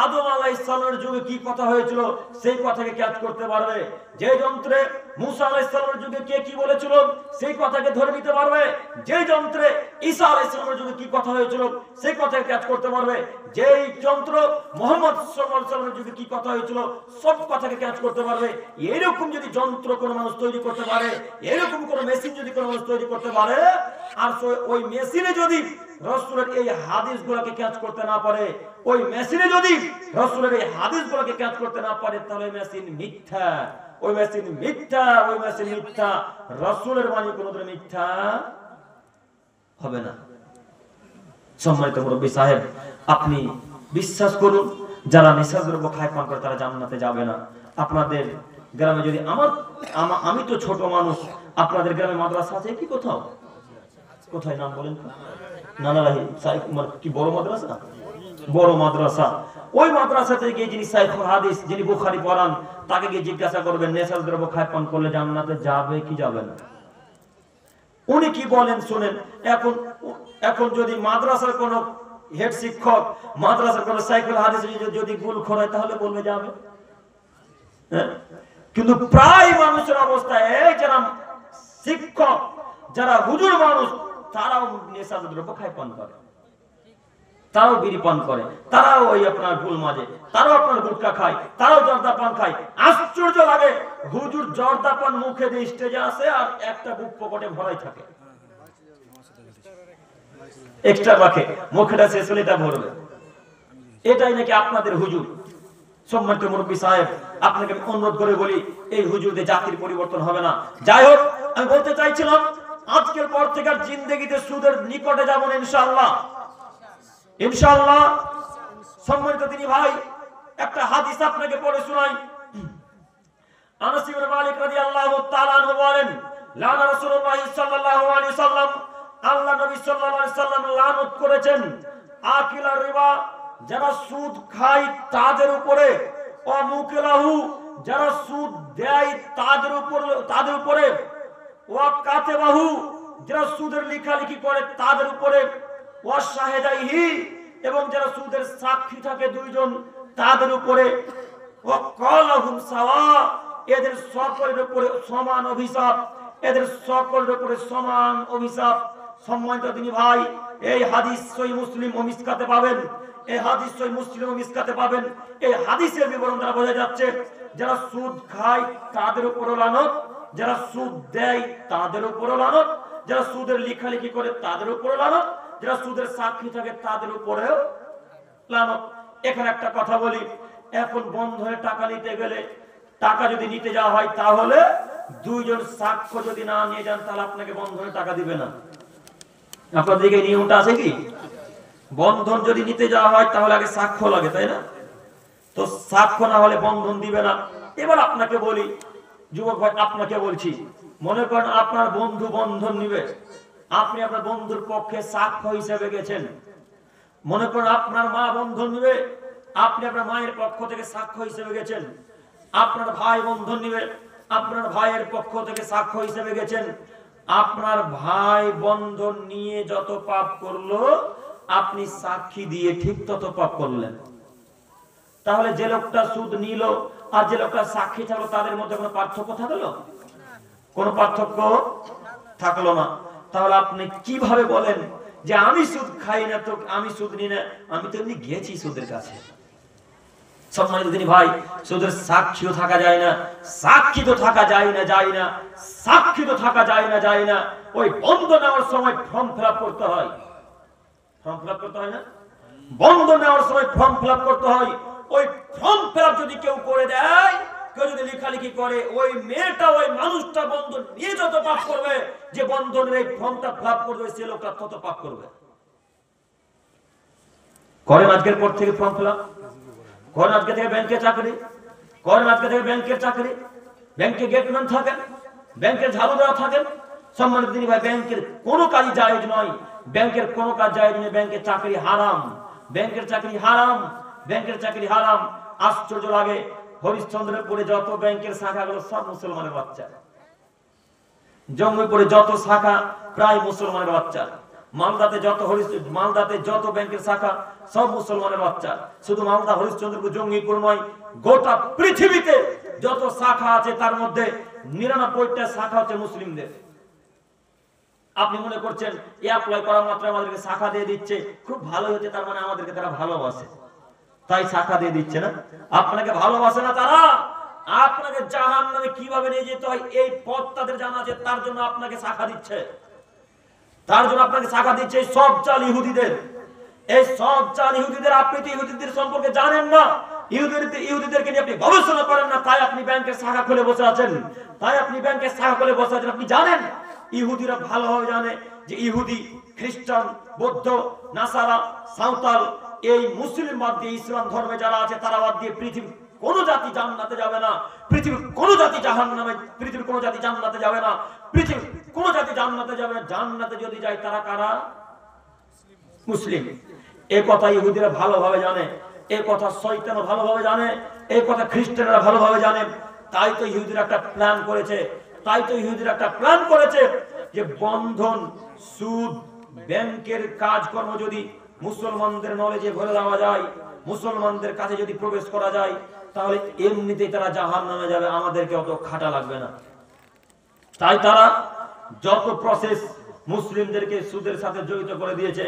আদম আলাইহিস সালামের যুগে কি কথা হয়েছিল সেই কথাকে ক্যাচ করতে পারবে। যে যন্ত্রে মুসা আলাইহিস সালামের যুগে কে কি বলেছিল সেই কথাকে ধরে নিতে পারবে। যে যন্ত্রে ঈসা আলাইহিস সালামের যুগে কি কথা হয়েছিল সেই কথাকে ক্যাচ করতে পারবে। যেই যন্ত্র মুহাম্মদ সাল্লাল্লাহু আলাইহি সাল্লামের যুগে কি কথা হয়েছিল সব কথাকে ক্যাচ করতে পারবে। এরকম যদি যন্ত্র কোন মানুষ তৈরি করতে পারে, এরকম কোন মেশিন যদি কোন মানুষ তৈরি করতে পারে, আর ওই মেশিনে যদি রাসূলের এই হাদিসগুলোকে ক্যাচ করতে না পারে, ওই মেশিনে যদি রাসূলের এই হাদিসগুলোকে ক্যাচ করতে না পারে, তাহলে মেশিন মিথ্যা, ওই মেশিন মিথ্যা, ওই মেশিন মিথ্যা। রাসূলের বাণী কোনদিন মিথ্যা হবে না। সম্মানিত মুরব্বী সাহেব, আপনি বিশ্বাস করুন, যারা নেশাদ্রব্য খায় পান করে তারা জান্নাতে যাবে না। আপনাদের গ্রামে যদি আমি তো ছোট মানুষ, আপনাদের গ্রামে মাদ্রাসা আছে কি কোথাও? কোথায় নাম বলেন? নানারাহি কি বড় মাদ্রাসা? বড় মাদ্রাসা। ওই মাদ্রাসাতে গিয়ে যিনি শাইখুল হাদিস, যিনি বুখারী পড়ান, তাকে গিয়ে জিজ্ঞাসা করবেন নেশাদ্রব্য খায় পান করলে জান্নাতে যাবে কি যাবে না? উনি কি বলেন শুনেন। এখন যদি মাদ্রাসার কোন হেড শিক্ষক, মাদ্রাসার কোন শাইখুল হাদিস যদি গুলখোর হয় তাহলে বলবে যাবে। কিন্তু প্রায় মানুষের অবস্থা এই, যারা শিক্ষক, যারা হুজুর মানুষ, তারাও নেশাদ্রব্য খায় পান করে, তারাও বিড়ি পান করে, তারাও ওই আপনার গুল মাজে, তারাও আপনার গুটকা খায়, তারাও জর্দা পান খায়। আশ্চর্য লাগে, হুজুর জর্দা পান মুখে দিয়ে স্টেজে আসে আর একটা বুক পকেটে ভরাই থাকে, এক্সট্রা রাখে, মুখটা শেষ হলে এটা ভরবে। এটাই নাকি আপনাদের হুজুর। সম্মানিত মুরব্বী সাহেব, আপনাকে আমি অনুরোধ করে বলি, এই হুজুরদের জাতির পরিবর্তন হবে না। যাই হোক, আমি বলতে চাইছিলাম আজকের পর থেকে আর জিন্দেগিতে সুদের নিকটে যাব না ইনশাআল্লাহ, ইনশাআল্লাহ। সম্মানিত তিনি ভাই, একটা হাদিস আপনাকে পড়ে শোনাই। আনাস ইবনে মালিক রাদিয়াল্লাহু তাআলা আনহু বলেন, লানা রাসূলুল্লাহ সাল্লাল্লাহু আলাইহি সাল্লাম, আল্লাহ নবী সাল্লাল্লাহু আলাইহি সাল্লাম লানত করেছেন আকিলার রিবা, যারা সুদ খায় তাদের উপরে, ও মুকিলাহু, যারা সুদ দেয় তাদের উপরে, ও কাতেবাহু, যারা সুদের লেখালেখি করে তাদের উপরে, ও শাহেদাইহি, এবং যারা সুদের সাক্ষী থাকে দুইজন তাদের উপরে, ও কালাহুম সাওয়া, এদের সকলের উপরে সমান অভিশাপ, এদের সকলের উপরে সমান অভিশাপ। সম্মানিত তিনি ভাই, এই হাদিস সহিহ মুসলিম ও মিসকাতে পাবেন, এই হাদিস সহিহ মুসলিম ও মিসকাতে পাবেন। এই হাদিসের বিবরণ দ্বারা বোঝা যাচ্ছে যারা সুদ খায় তাদের উপর লানত, যারা সুদ দেয় তাদের উপর লানত, যারা সুদের লেখালেখি করে তাদের উপর লানত, যারা সুদের সাক্ষী থাকে তাদের উপরেও লানত। এখানে একটা কথা বলি, এখন বন্ধনে টাকা নিতে গেলে, টাকা যদি নিতে যাওয়া হয় তাহলে দুইজন সাক্ষ্য যদি না নিয়ে যান তাহলে আপনাকে বন্ধনে টাকা দিবে না। আপনাদের দিকে নিয়মটা আছে কি? বন্ধন যদি নিতে যাওয়া হয় তাহলে আগে সাক্ষ্য লাগে, তাই না? তো সাক্ষ্য না হলে বন্ধন দিবে না। এবার আপনাকে বলি, যুবক ভাই আপনাকে বলছি, মনে করেন আপনার বন্ধু বন্ধন নিবে, আপনি আপনার বন্ধুর পক্ষে সাক্ষ্য হিসেবে গেছেন। মনে করেন আপনার মা বন্ধন নিবে, আপনি আপনার মায়ের পক্ষ থেকে সাক্ষ্য হিসেবে গেছেন। আপনার ভাই বন্ধন নিবে, আপনার ভাইয়ের পক্ষ থেকে সাক্ষ্য হিসেবে গেছেন। আপনার ভাই বন্ধন নিয়ে যত পাপ করলো আপনি সাক্ষী দিয়ে ঠিক তত পাপ করলেন। তাহলে যে লোকটা সুদ নিল আর যে লোকটা সাক্ষী থাকলো তাদের মধ্যে কোনো পার্থক্য থাকলো? কোনো পার্থক্য থাকলো না। তাহলে আপনি কিভাবে বলেন যে আমি সুদ খাই না, তো আমি সুদ নিই না, আমি তো এমনি গেছি সুদের কাছে? সম্মানিত তিনি ভাই, সুদের সাক্ষীও থাকা যায় না, সাক্ষী তো থাকা যায় না, সাক্ষী তো থাকা যায় না। ওই বন্ধ নেওয়ার সময় ফর্ম ফিল আপ করতে হয়, ফর্ম ফিল আপ করতে হয় না? বন্ধ নেওয়ার সময় ফর্ম ফিল আপ করতে হয়। ওই ফর্ম ফিল আপ যদি কেউ করে দেয়, কেউ যদি লেখালেখি করে, ওই মেয়েটা ওই মানুষটা বন্ধন নিয়ে যত পাপ করবে, যে বন্ধনের এই ফর্মটা ফিল আপ করবে সে লোকটা তত পাপ করবে। করেন আজকের পর থেকে ফর্ম ফিল আপ, করেন আজকে থেকে ব্যাংকে চাকরি, করেন আজকে থেকে ব্যাংকের চাকরি, ব্যাংকে গেটম্যান থাকেন, ব্যাংকের ঝাড়ু দেওয়া থাকেন। সম্মানিত তিনি ভাই, ব্যাংকের কোনো কাজই জায়েজ নয়, ব্যাংকের কোনো কাজ জায়েজ নয়, ব্যাংকের চাকরি হারাম, ব্যাংকের চাকরি হারাম, ব্যাংকের চাকরি হারাম। আশ্চর্য লাগে, হরিশ্চন্দ্রপুরে যত ব্যাংকের শাখাগুলো সব মুসলমানের বাচ্চা, জঙ্গিপুরে যত শাখা প্রায় মুসলমানের বাচ্চা। মালদাতে যত ব্যাংকের শাখা সব মুসলমানের বাচ্চা। শুধু মালদা হরিশ্চন্দ্রপুর জঙ্গিপুর নয়, গোটা পৃথিবীতে যত শাখা আছে তার মধ্যে 99টা শাখা হচ্ছে মুসলিমদের। আপনি মনে করছেন অ্যাপ্লাই করা মাত্র আমাদেরকে শাখা দিয়ে দিচ্ছে, খুব ভালো হচ্ছে, তার মানে আমাদেরকে তারা ভালোবাসে তাই শাখা দিয়ে দিচ্ছে না? আপনাকে ভালোবাসে না তারা, আপনাকে জাহান্নামে কিভাবে নিয়ে যেতে হয় এই পথ তাদের জানা আছে, তার জন্য আপনাকে শাখা দিচ্ছে, তার জন্য আপনাকে শাখা দিচ্ছে। এই সব চাল ইহুদিদের, এই সব চাল ইহুদিদের। আপনি তো ইহুদিদের সম্পর্কে জানেন না, ইহুদিদেরকে নিয়ে আপনি গবেষণা করেন না, তাই আপনি ব্যাংকের শাখা খুলে বসে আছেন, তাই আপনি ব্যাংকের শাখা খুলে বসে আছেন। আপনি জানেন, ইহুদিরা ভালোভাবে জানে যে ইহুদি, খ্রিস্টান, বৌদ্ধ, নাসারা, সাঁওতাল, এই মুসলিম বাদ দিয়ে ইসলাম ধর্মে যারা আছে তারা বাদ দিয়ে পৃথিবীর কোন জাতি জান্নাতে যাবে না, পৃথিবীর কোন জাতি জাহান্নামে, পৃথিবীর কোন জাতি জান্নাতে যাবে না, পৃথিবীর কোন জাতি জান্নাতে যাবে না। জান্নাতে যদি যায় তারা কারা? মুসলিম। এই কথা ইহুদিরা ভালোভাবে জানে, এই কথা শয়তানও ভালোভাবে জানে, এই কথা খ্রিস্টানরা ভালোভাবে জানে। তাই তো ইহুদিরা একটা প্ল্যান করেছে, যে বন্ধন, সুদ, ব্যাংকের কাজকর্ম যদি মুসলমানদের নলেজে ভরে দেওয়া যায়, মুসলমানদের কাছে যদি প্রবেশ করা যায়, তাহলে এমনিতেই তারা জাহান্নামে যাবে, আমাদেরকে অত খাটা লাগবে না। তাই তারা যত প্রসেস মুসলিমদেরকে সুদের সাথে জড়িত করে দিয়েছে।